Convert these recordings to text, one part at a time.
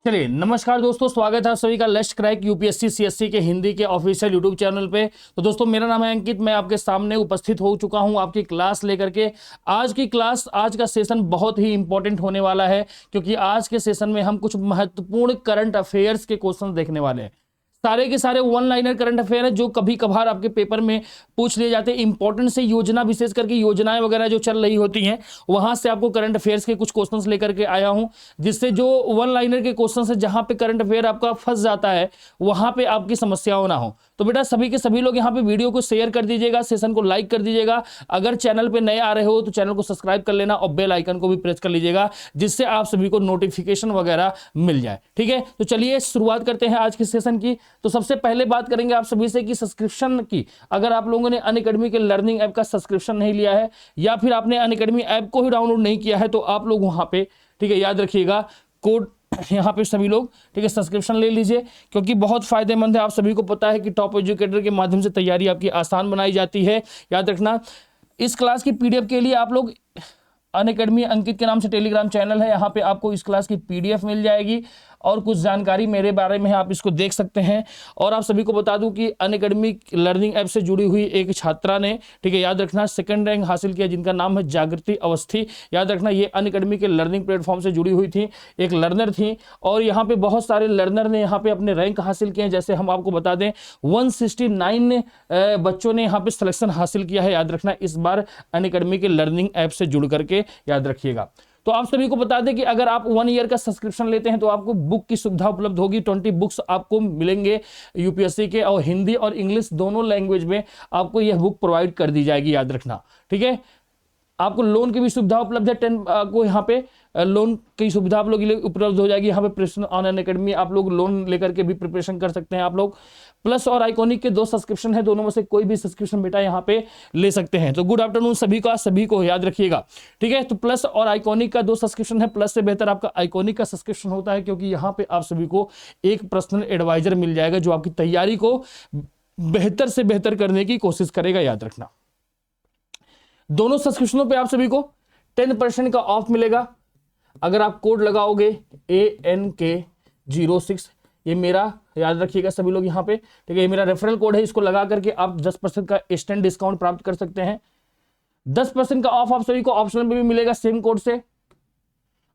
चलिए नमस्कार दोस्तों, स्वागत है आप सभी का लक्ष्य क्रैक यूपीएससी सीएससी के हिंदी के ऑफिशियल यूट्यूब चैनल पे। तो दोस्तों मेरा नाम है अंकित, मैं आपके सामने उपस्थित हो चुका हूं आपकी क्लास लेकर के। आज की क्लास, आज का सेशन बहुत ही इंपॉर्टेंट होने वाला है, क्योंकि आज के सेशन में हम कुछ महत्वपूर्ण करंट अफेयर्स के क्वेश्चन देखने वाले हैं। सारे के सारे वन लाइनर करंट अफेयर है जो कभी कभार आपके पेपर में पूछ लिए जाते हैं। इंपॉर्टेंट से योजना, विशेष करके योजनाएं वगैरह जो चल रही होती हैं, वहां से आपको करंट अफेयर्स के कुछ क्वेश्चंस लेकर के आया हूं, जिससे जो वन लाइनर के क्वेश्चंस है जहां पे करंट अफेयर आपका फंस जाता है, वहां पे आपकी समस्याओं ना हो। तो बेटा सभी के सभी लोग यहाँ पे वीडियो को शेयर कर दीजिएगा, सेशन को लाइक कर दीजिएगा। अगर चैनल पे नए आ रहे हो तो चैनल को सब्सक्राइब कर लेना और बेल आइकन को भी प्रेस कर लीजिएगा, जिससे आप सभी को नोटिफिकेशन वगैरह मिल जाए। ठीक है, तो चलिए शुरुआत करते हैं आज के सेशन की। तो सबसे पहले बात करेंगे आप सभी से कि सब्सक्रिप्शन की। अगर आप लोगों ने अनअकैडमी के लर्निंग ऐप का सब्सक्रिप्शन नहीं लिया है, या फिर आपने अनअकैडमी ऐप को ही डाउनलोड नहीं किया है, तो आप लोग वहां पे, ठीक है, याद रखिएगा कोड यहाँ पे सभी लोग, ठीक है, सब्सक्रिप्शन ले लीजिए, क्योंकि बहुत फायदेमंद है। आप सभी को पता है कि टॉप एजुकेटर के माध्यम से तैयारी आपकी आसान बनाई जाती है। याद रखना, इस क्लास की पीडीएफ के लिए आप लोग अनअकैडमी अंकित के नाम से टेलीग्राम चैनल है, यहाँ पे आपको इस क्लास की पीडीएफ मिल जाएगी और कुछ जानकारी मेरे बारे में है, आप इसको देख सकते हैं। और आप सभी को बता दूं कि अनअकैडमी लर्निंग ऐप से जुड़ी हुई एक छात्रा ने, ठीक है, याद रखना, सेकंड रैंक हासिल किया, जिनका नाम है जागृति अवस्थी। याद रखना, ये अनअकैडमी के लर्निंग प्लेटफॉर्म से जुड़ी हुई थी, एक लर्नर थी, और यहाँ पे बहुत सारे लर्नर ने यहाँ पे अपने रैंक हासिल किए हैं। जैसे हम आपको बता दें, 169 बच्चों ने यहाँ पे सिलेक्शन हासिल किया है। याद रखना, इस बार अनअकैडमी के लर्निंग ऐप से जुड़ करके, याद रखिएगा। तो आप सभी को बता दें कि अगर आप 1 ईयर का सब्सक्रिप्शन लेते हैं तो आपको बुक की सुविधा उपलब्ध होगी। 20 बुक्स आपको मिलेंगे यूपीएससी के, और हिंदी और इंग्लिश दोनों लैंग्वेज में आपको यह बुक प्रोवाइड कर दी जाएगी। याद रखना, ठीक है। आपको लोन की भी सुविधा उपलब्ध है। 10 को यहाँ पे लोन की सुविधा आप लोग उपलब्ध हो जाएगी। यहाँ पे प्रिपरेशन ऑन अनअकैडमी आप लोग लोन लेकर के भी प्रिपरेशन कर सकते हैं आप लोग। प्लस और आइकॉनिक के 2 सब्सक्रिप्शन है, दोनों में से कोई भी सब्सक्रिप्शन बेटा यहाँ पे ले सकते हैं। तो गुड आफ्टरनून सभी को याद रखिएगा, ठीक है। तो प्लस और आइकॉनिक का 2 सब्सक्रिप्शन है। प्लस से बेहतर आपका आइकॉनिक का सब्सक्रिप्शन होता है, क्योंकि यहाँ पे आप सभी को एक पर्सनल एडवाइजर मिल जाएगा जो आपकी तैयारी को बेहतर से बेहतर करने की कोशिश करेगा। याद रखना, दोनों सब्सक्रिप्शनों पे आप सभी को 10% का ऑफ मिलेगा अगर आप कोड लगाओगे ANK06। ये मेरा, याद रखिएगा सभी लोग यहाँ पे, ठीक है, ये मेरा रेफरल कोड है। इसको लगा करके आप 10% का इंस्टेंट डिस्काउंट प्राप्त कर सकते हैं। 10% का ऑफ आप सभी को ऑप्शनल में भी मिलेगा सेम कोड से।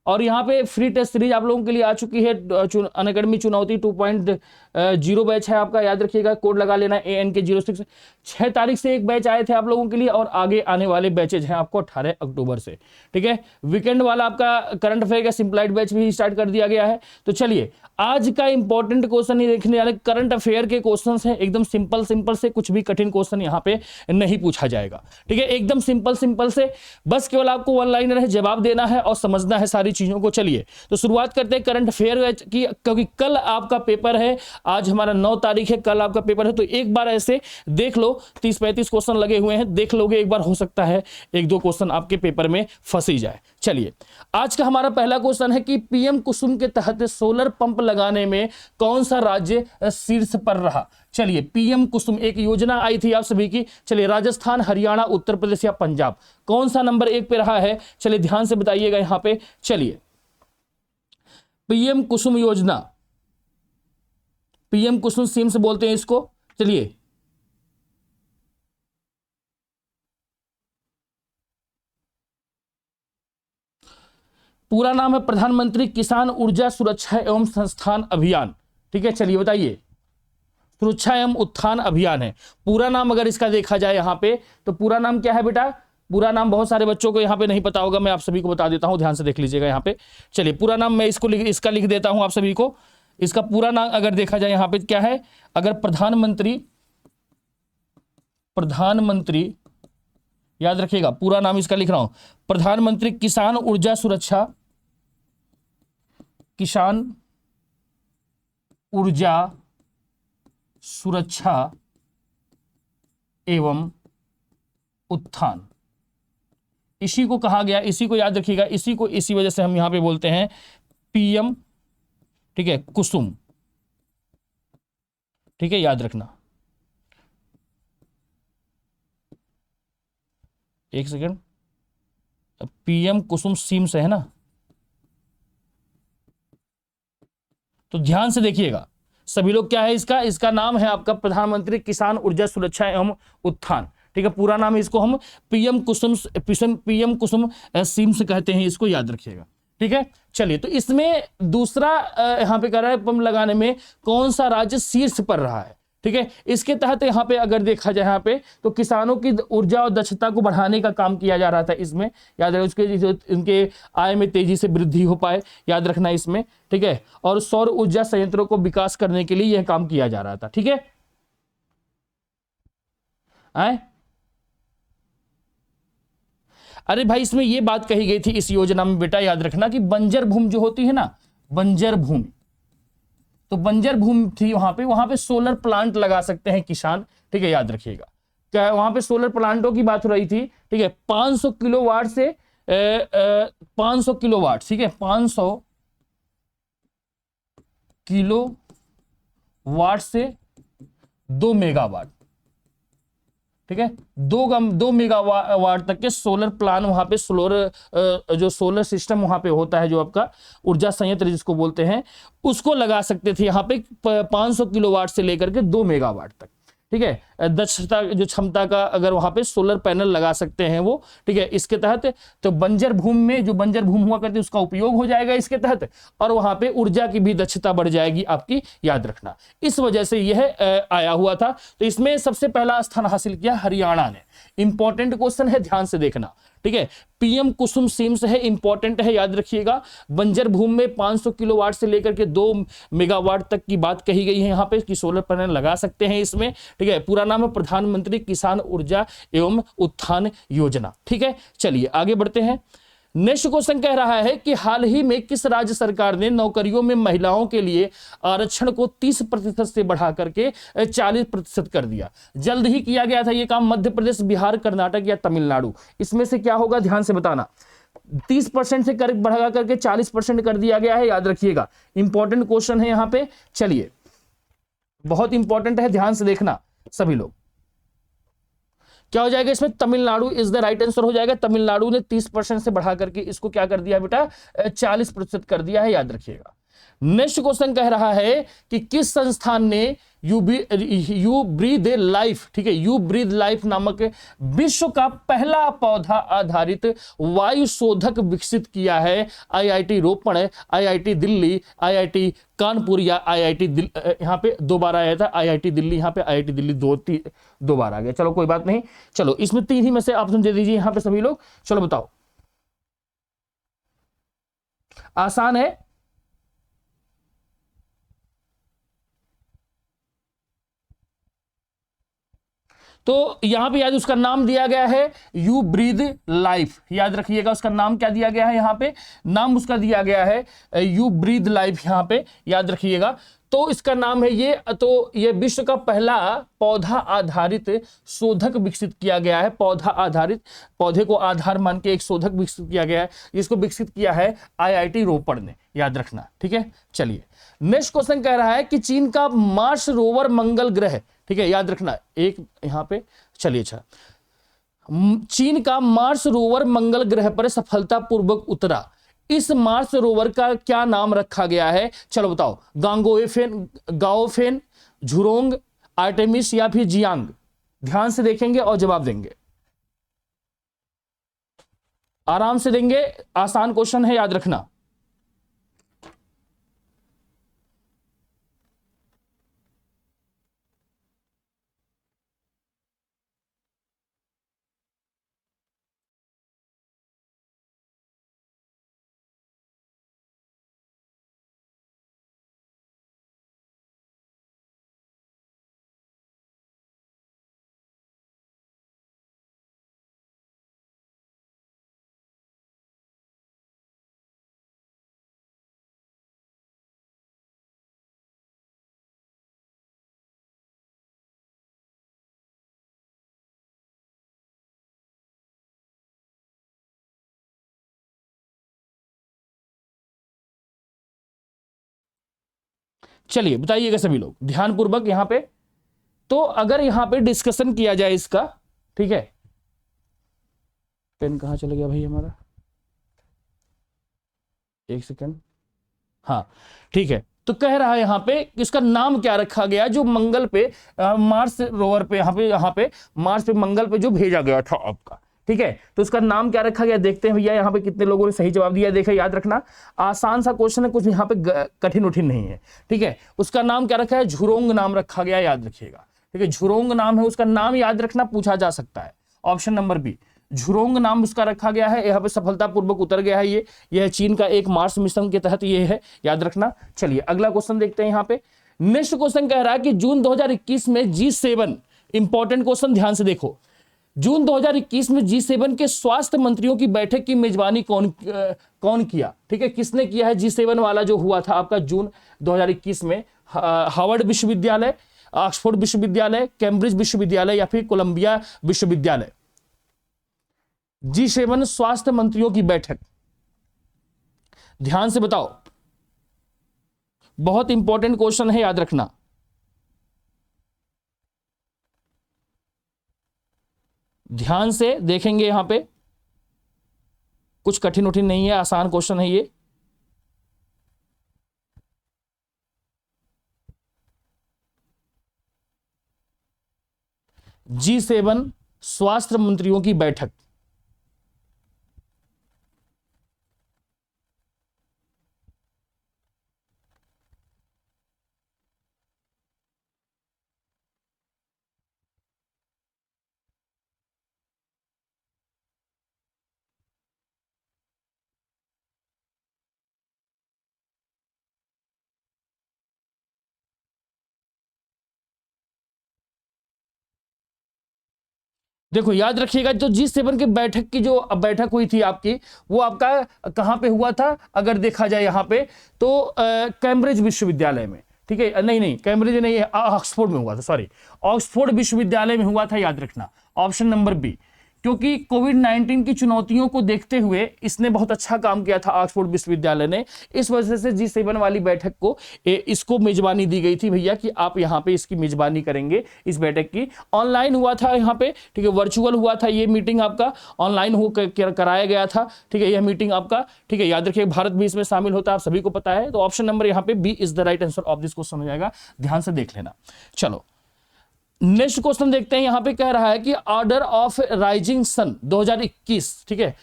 और यहाँ पे फ्री टेस्ट सीरीज आप लोगों के लिए आ चुकी है। अनअकैडमी चुनौती 2.0 बैच है आपका। याद रखिएगा, कोड लगा लेना ANK06। 6 तारीख से एक बैच आए थे आप लोगों के लिए, और आगे आने वाले बैचेज हैं आपको 18 अक्टूबर से, ठीक है। वीकेंड वाला आपका करंट अफेयर का सिंपलाइट बैच भी स्टार्ट कर दिया गया है। तो चलिए आज का इंपॉर्टेंट क्वेश्चन ही देखने वाले करंट अफेयर के क्वेश्चन हैं। एकदम सिंपल से, कुछ भी कठिन क्वेश्चन यहाँ पे नहीं पूछा जाएगा, ठीक है। एकदम सिंपल से, बस केवल आपको वन लाइनर है, जवाब देना है और समझना है सारी चीजों को। चलिए तो शुरुआत करते हैं करंट अफेयर की, क्योंकि कल आपका पेपर है। आज हमारा 9 तारीख है, कल आपका पेपर है। तो एक बार ऐसे देख लो, 30-35 क्वेश्चन लगे हुए हैं, देख लोगे एक बार, हो सकता है 1-2 क्वेश्चन आपके पेपर में फंस ही जाए। चलिए आज का हमारा पहला क्वेश्चन है कि पीएम कुसुम के तहत सोलर पंप लगाने में कौन सा राज्य शीर्ष पर रहा। चलिए, पीएम कुसुम एक योजना आई थी आप सभी की। चलिए, राजस्थान, हरियाणा, उत्तर प्रदेश या पंजाब, कौन सा नंबर 1 पे रहा है? चलिए ध्यान से बताइएगा यहां पे। चलिए, पीएम कुसुम योजना, पीएम कुसुम स्कीम से बोलते हैं इसको। चलिए, पूरा नाम है प्रधानमंत्री किसान ऊर्जा सुरक्षा एवं संस्थान अभियान, ठीक है। चलिए बताइए, सुरक्षा एवं उत्थान अभियान है पूरा नाम। अगर इसका देखा जाए यहाँ पे, तो पूरा नाम क्या है बेटा? पूरा नाम बहुत सारे बच्चों को यहाँ पे नहीं पता होगा, मैं आप सभी को बता देता हूँ, ध्यान से देख लीजिएगा यहाँ पे। चलिए, पूरा नाम मैं इसका लिख देता हूँ आप सभी को। इसका पूरा नाम अगर देखा जाए यहाँ पे क्या है, अगर प्रधानमंत्री, याद रखिएगा पूरा नाम इसका लिख रहा हूं, प्रधानमंत्री किसान ऊर्जा सुरक्षा एवं उत्थान, इसी को कहा गया, इसी को याद रखिएगा, इसी वजह से हम यहां पे बोलते हैं पीएम, ठीक है, कुसुम, ठीक है, याद रखना। एक सेकेंड, पीएम कुसुम स्कीम से है ना, तो ध्यान से देखिएगा सभी लोग, क्या है इसका, इसका नाम है आपका प्रधानमंत्री किसान ऊर्जा सुरक्षा एवं उत्थान, ठीक है। पूरा नाम है, इसको हम पीएम कुसुम स्कीम्स कहते हैं, इसको याद रखिएगा, ठीक है। चलिए, तो इसमें दूसरा यहाँ पे कह रहा है पंप लगाने में कौन सा राज्य शीर्ष पर रहा है, ठीक है। इसके तहत यहाँ पे अगर देखा जाए यहाँ पे तो किसानों की ऊर्जा और दक्षता को बढ़ाने का काम किया जा रहा था इसमें, याद रखें, उसके इनके आय में तेजी से वृद्धि हो पाए, याद रखना इसमें, ठीक है। और सौर ऊर्जा संयंत्रों को विकास करने के लिए यह काम किया जा रहा था, ठीक है। आए, अरे भाई इसमें यह बात कही गई थी इस योजना में बेटा, याद रखना कि बंजर भूमि जो होती है ना, बंजर भूमि, तो बंजर भूमि थी वहां पे सोलर प्लांट लगा सकते हैं किसान, ठीक है, याद रखिएगा। क्या वहां पे सोलर प्लांटों की बात हो रही थी, ठीक है। 500 किलोवाट से 500 किलोवाट, ठीक है, 500 किलोवाट से 2 मेगावाट, ठीक है। 2 मेगावाट तक के सोलर प्लान वहां पे जो सोलर सिस्टम वहां पे होता है, जो आपका ऊर्जा संयंत्र जिसको बोलते हैं, उसको लगा सकते थे यहाँ पे 500 किलोवाट से लेकर के 2 मेगावाट तक, ठीक है। दक्षता जो क्षमता का अगर वहां पे सोलर पैनल लगा सकते हैं वो, ठीक है। इसके तहत तो बंजर भूमि में जो बंजर भूमि हुआ करती है उसका उपयोग हो जाएगा इसके तहत, और वहां पे ऊर्जा की भी दक्षता बढ़ जाएगी आपकी, याद रखना। इस वजह से यह आया हुआ था। तो इसमें सबसे पहला स्थान हासिल किया हरियाणा ने। इंपॉर्टेंट क्वेश्चन है, ध्यान से देखना, ठीक है। पीएम कुसुम स्कीम्स है, इंपॉर्टेंट है, याद रखिएगा। बंजर भूमि में 500 किलोवाट से लेकर के 2 मेगावाट तक की बात कही गई है यहाँ पे कि सोलर पैनल लगा सकते हैं इसमें, ठीक है। पूरा नाम है प्रधानमंत्री किसान ऊर्जा एवं उत्थान योजना, ठीक है। चलिए आगे बढ़ते हैं। नेक्स्ट क्वेश्चन कह रहा है कि हाल ही में किस राज्य सरकार ने नौकरियों में महिलाओं के लिए आरक्षण को 30% से बढ़ा करके 40% कर दिया। जल्द ही किया गया था यह काम, मध्य प्रदेश, बिहार, कर्नाटक या तमिलनाडु, इसमें से क्या होगा, ध्यान से बताना। 30% से बढ़ा करके 40% कर दिया गया है, याद रखिएगा। इंपॉर्टेंट क्वेश्चन है यहां पे, चलिए बहुत इंपॉर्टेंट है, ध्यान से देखना सभी लोग। क्या हो जाएगा इसमें, Tamil Nadu is the right answer हो जाएगा। तमिलनाडु ने 30% से बढ़ा करके इसको क्या कर दिया बेटा, 40% कर दिया है, याद रखिएगा। नेक्स्ट क्वेश्चन कह रहा है कि किस संस्थान ने यू ब्रीथ लाइफ, ठीक है, यू ब्रीथ लाइफ नामक विश्व का पहला पौधा आधारित वायु शोधक विकसित किया है। आईआईटी रोपण, आईआईटी दिल्ली, आईआईटी कानपुर या आईआईटी यहां पे 2 बार आया था आईआईटी दिल्ली, यहां पे आईआईटी दिल्ली 2 बार आ गया। चलो कोई बात नहीं, चलो इसमें 3 ही में से ऑप्शन दे दीजिए यहां पे सभी लोग। चलो बताओ, आसान है। तो यहां पे याद उसका नाम दिया गया है यू ब्रीद लाइफ, याद रखिएगा उसका नाम क्या दिया गया है, यहां पे नाम उसका दिया गया है यू ब्रीद लाइफ, यहां पे याद रखिएगा। तो इसका नाम है ये, तो ये विश्व का पहला पौधा आधारित शोधक विकसित किया गया है। पौधा आधारित, पौधे को आधार मान के एक शोधक विकसित किया गया है, जिसको विकसित किया है आईआईटी रोपड़ ने, याद रखना, ठीक है। चलिए नेक्स्ट क्वेश्चन कह रहा है कि चीन का मार्स रोवर मंगल ग्रह, ठीक है, याद रखना एक यहां पे, चलिए अच्छा, चीन का मार्स रोवर मंगल ग्रह पर सफलतापूर्वक उतरा। इस मार्स रोवर का क्या नाम रखा गया है, चलो बताओ। गाओफेन, झुरोंग, आर्टेमिस या फिर जियांग। ध्यान से देखेंगे और जवाब देंगे, आराम से देंगे, आसान क्वेश्चन है, याद रखना। चलिए बताइएगा सभी लोग ध्यानपूर्वक यहां पे। तो अगर यहां पे डिस्कशन किया जाए इसका, ठीक है, पेन कहां चला गया भाई हमारा, एक सेकंड, हाँ ठीक है। तो कह रहा है यहां पे कि इसका नाम क्या रखा गया जो मंगल पे मार्स रोवर पे यहां पे मार्स पे मंगल पे जो भेजा गया था आपका। ठीक है, तो उसका नाम क्या रखा गया देखते हैं भैया। यहां पे कितने लोगों ने सही जवाब दिया देखा, याद रखना आसान सा क्वेश्चन है, कुछ यहां पे कठिन उठिन नहीं है। ठीक है, उसका नाम क्या रखा है, झुरोंग नाम रखा गया, याद रखिएगा। ठीक है, झुरोंग नाम है, उसका नाम याद रखना, पूछा जा सकता है। ऑप्शन नंबर बी, झुरोंग नाम उसका रखा गया है। यहाँ पे सफलतापूर्वक उतर गया है ये चीन का एक मार्स मिशन के तहत ये है, याद रखना। चलिए अगला क्वेश्चन देखते हैं। यहाँ पे नेक्स्ट क्वेश्चन कह रहा है कि जून 2021 में G7, इंपॉर्टेंट क्वेश्चन ध्यान से देखो, जून 2021 में G7 के स्वास्थ्य मंत्रियों की बैठक की मेजबानी कौन किया। ठीक है, किसने किया है G7 वाला जो हुआ था आपका जून 2021 में, हार्वर्ड विश्वविद्यालय, ऑक्सफोर्ड विश्वविद्यालय, कैम्ब्रिज विश्वविद्यालय या फिर कोलंबिया विश्वविद्यालय। G7 स्वास्थ्य मंत्रियों की बैठक, ध्यान से बताओ, बहुत इंपॉर्टेंट क्वेश्चन है, याद रखना। ध्यान से देखेंगे, यहां पे कुछ कठिन उठिन नहीं है, आसान क्वेश्चन है ये। G7 स्वास्थ्य मंत्रियों की बैठक, देखो याद रखिएगा, जो G7 के बैठक की जो बैठक हुई थी आपकी, वो आपका कहां पे हुआ था अगर देखा जाए यहां पे, तो कैम्ब्रिज विश्वविद्यालय में। ठीक है, नहीं कैम्ब्रिज नहीं है, ऑक्सफोर्ड में हुआ था, सॉरी, ऑक्सफोर्ड विश्वविद्यालय में हुआ था, याद रखना। ऑप्शन नंबर बी, क्योंकि कोविड-19 की चुनौतियों को देखते हुए इसने बहुत अच्छा काम किया था ऑक्सफोर्ड विश्वविद्यालय ने, इस वजह से G7 वाली बैठक को इसको मेजबानी दी गई थी भैया कि आप यहाँ पे इसकी मेजबानी करेंगे। इस बैठक की ऑनलाइन हुआ था यहाँ पे, ठीक है, वर्चुअल हुआ था ये मीटिंग आपका, ऑनलाइन हो कराया गया था। ठीक है, यह मीटिंग आपका, ठीक है, याद रखिए भारत भी इसमें शामिल होता है, आप सभी को पता है। तो ऑप्शन नंबर यहाँ पे B is the right answer of this question हो जाएगा, ध्यान से देख लेना। चलो नेक्स्ट क्वेश्चन देखते हैं। यहां पे कह रहा है कि ऑर्डर ऑफ राइजिंग सन 2021, ठीक है,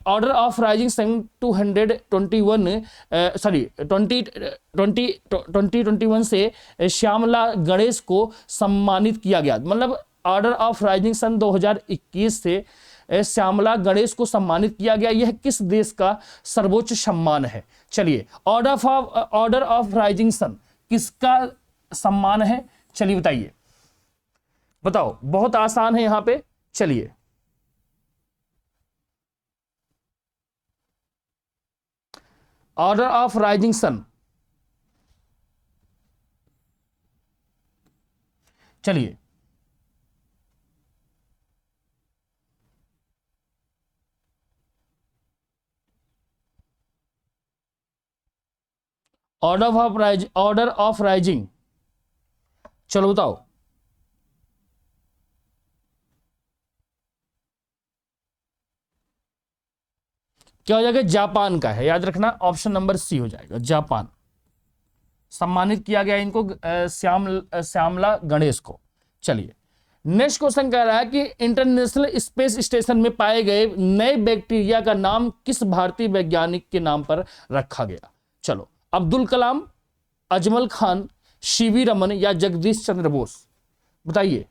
ऑर्डर ऑफ राइजिंग सन 2021 से श्यामला गणेश को सम्मानित किया गया। मतलब ऑर्डर ऑफ राइजिंग सन 2021 से श्यामला गणेश को सम्मानित किया गया। यह किस देश का सर्वोच्च सम्मान है? चलिए, ऑर्डर ऑफ राइजिंग सन किसका सम्मान है, चलिए बताइए, बताओ। बहुत आसान है यहां पे, चलिए ऑर्डर ऑफ राइजिंग सन, चलिए ऑर्डर ऑफ राइजिंग, चलो बताओ। क्या हो जाएगा? जापान का है, याद रखना, ऑप्शन नंबर सी हो जाएगा, जापान। सम्मानित किया गया इनको श्यामला गणेश को। चलिए नेक्स्ट क्वेश्चन कह रहा है कि इंटरनेशनल स्पेस स्टेशन में पाए गए नए बैक्टीरिया का नाम किस भारतीय वैज्ञानिक के नाम पर रखा गया? चलो, अब्दुल कलाम, अजमल खान, सीवी रमन या जगदीश चंद्र बोस, बताइए।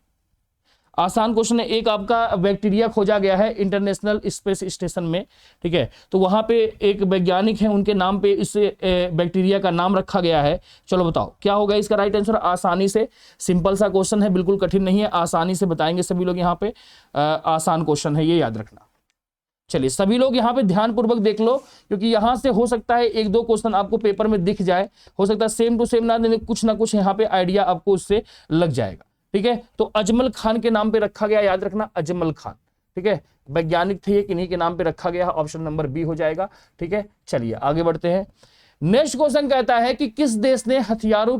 आसान क्वेश्चन है। एक आपका बैक्टीरिया खोजा गया है इंटरनेशनल स्पेस स्टेशन में, ठीक है, तो वहां पे एक वैज्ञानिक है, उनके नाम पे इस बैक्टीरिया का नाम रखा गया है। चलो बताओ क्या होगा इसका राइट आंसर? आसानी से, सिंपल सा क्वेश्चन है, बिल्कुल कठिन नहीं है, आसानी से बताएंगे सभी लोग यहाँ पे। आसान क्वेश्चन है ये, याद रखना। चलिए सभी लोग यहाँ पे ध्यानपूर्वक देख लो, क्योंकि यहाँ से हो सकता है एक दो क्वेश्चन आपको पेपर में दिख जाए, हो सकता है सेम टू सेम ना देने, कुछ ना कुछ यहाँ पे आइडिया आपको उससे लग जाएगा। ठीक है, तो अजमल खान के नाम पे रखा गया, याद रखना, अजमल खान। ठीक है, वैज्ञानिक थे, किन्हीं के नाम पे रखा गया, ऑप्शन नंबर बी हो जाएगा। ठीक है, चलिए आगे बढ़ते हैं। नेक्स्ट क्वेश्चन कहता है कि किस देश ने हाथियों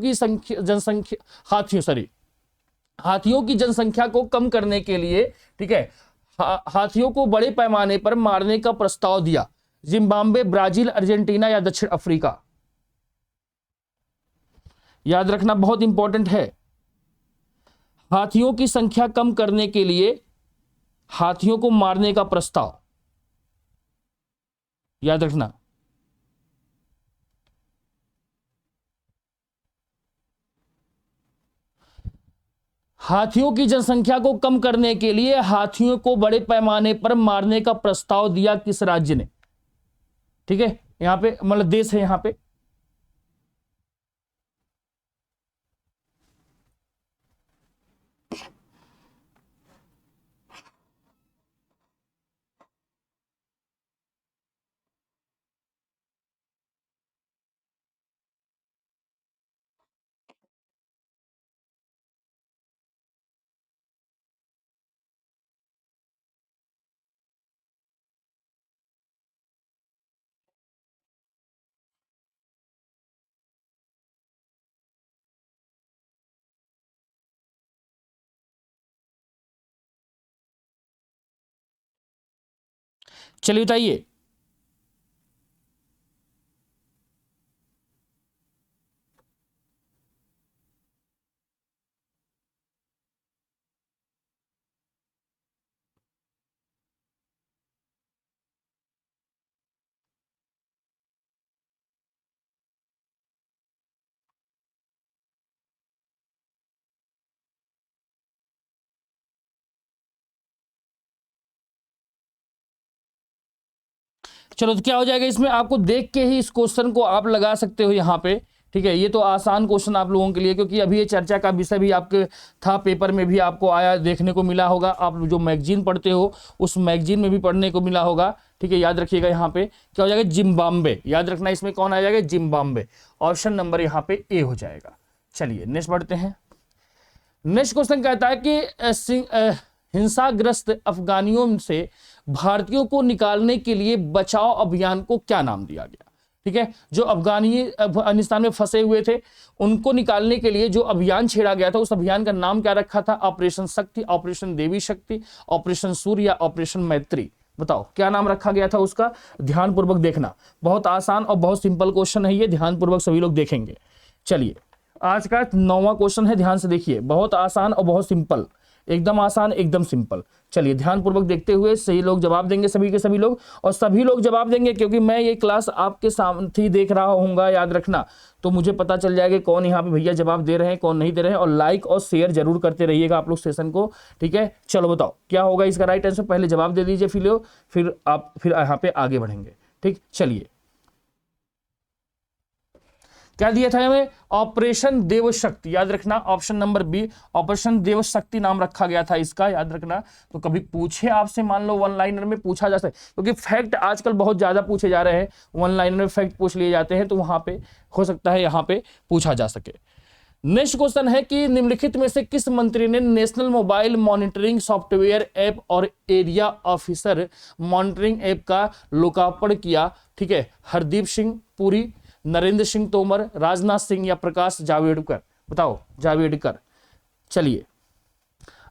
की जनसंख्या को कम करने के लिए, ठीक है, हाथियों को बड़े पैमाने पर मारने का प्रस्ताव दिया? जिम्बाब्वे, ब्राजील, अर्जेंटीना या दक्षिण अफ्रीका? याद रखना बहुत इंपॉर्टेंट है। हाथियों की संख्या कम करने के लिए हाथियों को मारने का प्रस्ताव, याद रखना। हाथियों की जनसंख्या को कम करने के लिए हाथियों को बड़े पैमाने पर मारने का प्रस्ताव दिया किस राज्य ने? ठीक है, यहां पे मतलब देश है यहां पे। चलिए बताइए। चलो तो क्या हो जाएगा इसमें, आपको देख के ही इस क्वेश्चन को आप लगा सकते हो यहां पे। ठीक है, ये तो आसान क्वेश्चन आप लोगों के लिए, क्योंकि अभी ये चर्चा का विषय भी आपके था, पेपर में भी आपको आया, देखने को मिला होगा। आप जो मैगजीन पढ़ते हो उस मैगजीन में भी पढ़ने को मिला होगा। ठीक है, याद रखिएगा यहाँ पे क्या हो जाएगा, जिम्बाब्वे। याद रखना इसमें कौन आ जाएगा, जिम्बाब्वे। ऑप्शन नंबर यहाँ पे ए हो जाएगा। चलिए नेक्स्ट बढ़ते हैं। नेक्स्ट क्वेश्चन कहता है कि हिंसाग्रस्त अफगानियों से भारतीयों को निकालने के लिए बचाव अभियान को क्या नाम दिया गया? ठीक है, जो अफगानी अफगानिस्तान में फंसे हुए थे उनको निकालने के लिए जो अभियान छेड़ा गया था, उस अभियान का नाम क्या रखा था? ऑपरेशन शक्ति, ऑपरेशन देवी शक्ति, ऑपरेशन सूर्य या ऑपरेशन मैत्री? बताओ क्या नाम रखा गया था उसका? ध्यानपूर्वक देखना, बहुत आसान और बहुत सिंपल क्वेश्चन है ये, ध्यानपूर्वक सभी लोग देखेंगे। चलिए आज का 9वां क्वेश्चन है, ध्यान से देखिए, बहुत आसान और बहुत सिंपल, एकदम आसान एकदम सिंपल। चलिए ध्यानपूर्वक देखते हुए सही लोग जवाब देंगे, सभी के सभी लोग, और सभी लोग जवाब देंगे क्योंकि मैं ये क्लास आपके सामने ही देख रहा हूँगा, याद रखना। तो मुझे पता चल जाएगा कौन यहाँ पे भैया जवाब दे रहे हैं, कौन नहीं दे रहे हैं। और लाइक और शेयर जरूर करते रहिएगा आप लोग सेशन को। ठीक है, चलो बताओ क्या होगा इसका राइट आंसर, पहले जवाब दे दीजिए फिर आप फिर यहाँ पे आगे बढ़ेंगे। ठीक, चलिए क्या दिया था हमें? ऑपरेशन देव शक्ति। याद रखना ऑप्शन नंबर बी, ऑपरेशन देव शक्ति नाम रखा गया था इसका, याद रखना। तो कभी पूछे आपसे, मान लो वन लाइनर में पूछा जा सकता है, क्योंकि फैक्ट आजकल बहुत ज्यादा पूछे जा रहे हैं, वन लाइनर में फैक्ट पूछ लिए जाते हैं, तो वहां पे हो सकता है यहां पे पूछा जा सके। नेक्स्ट क्वेश्चन है कि निम्नलिखित में से किस मंत्री ने national mobile monitoring software app और एरिया ऑफिसर मॉनिटरिंग ऐप का लोकार्पण किया? ठीक है, हरदीप सिंह पुरी, नरेंद्र सिंह तोमर, राजनाथ सिंह या प्रकाश जावड़ेकर? बताओ, जावड़ेकर। चलिए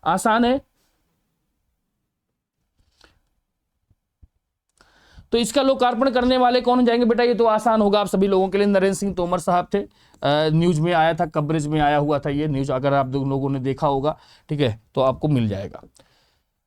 आसान है, तो इसका लोकार्पण करने वाले कौन हो जाएंगे बेटा? ये तो आसान होगा आप सभी लोगों के लिए, नरेंद्र सिंह तोमर साहब थे। न्यूज में आया था, कवरेज में आया हुआ था ये न्यूज, अगर आप लोगों ने देखा होगा। ठीक है, तो आपको मिल जाएगा।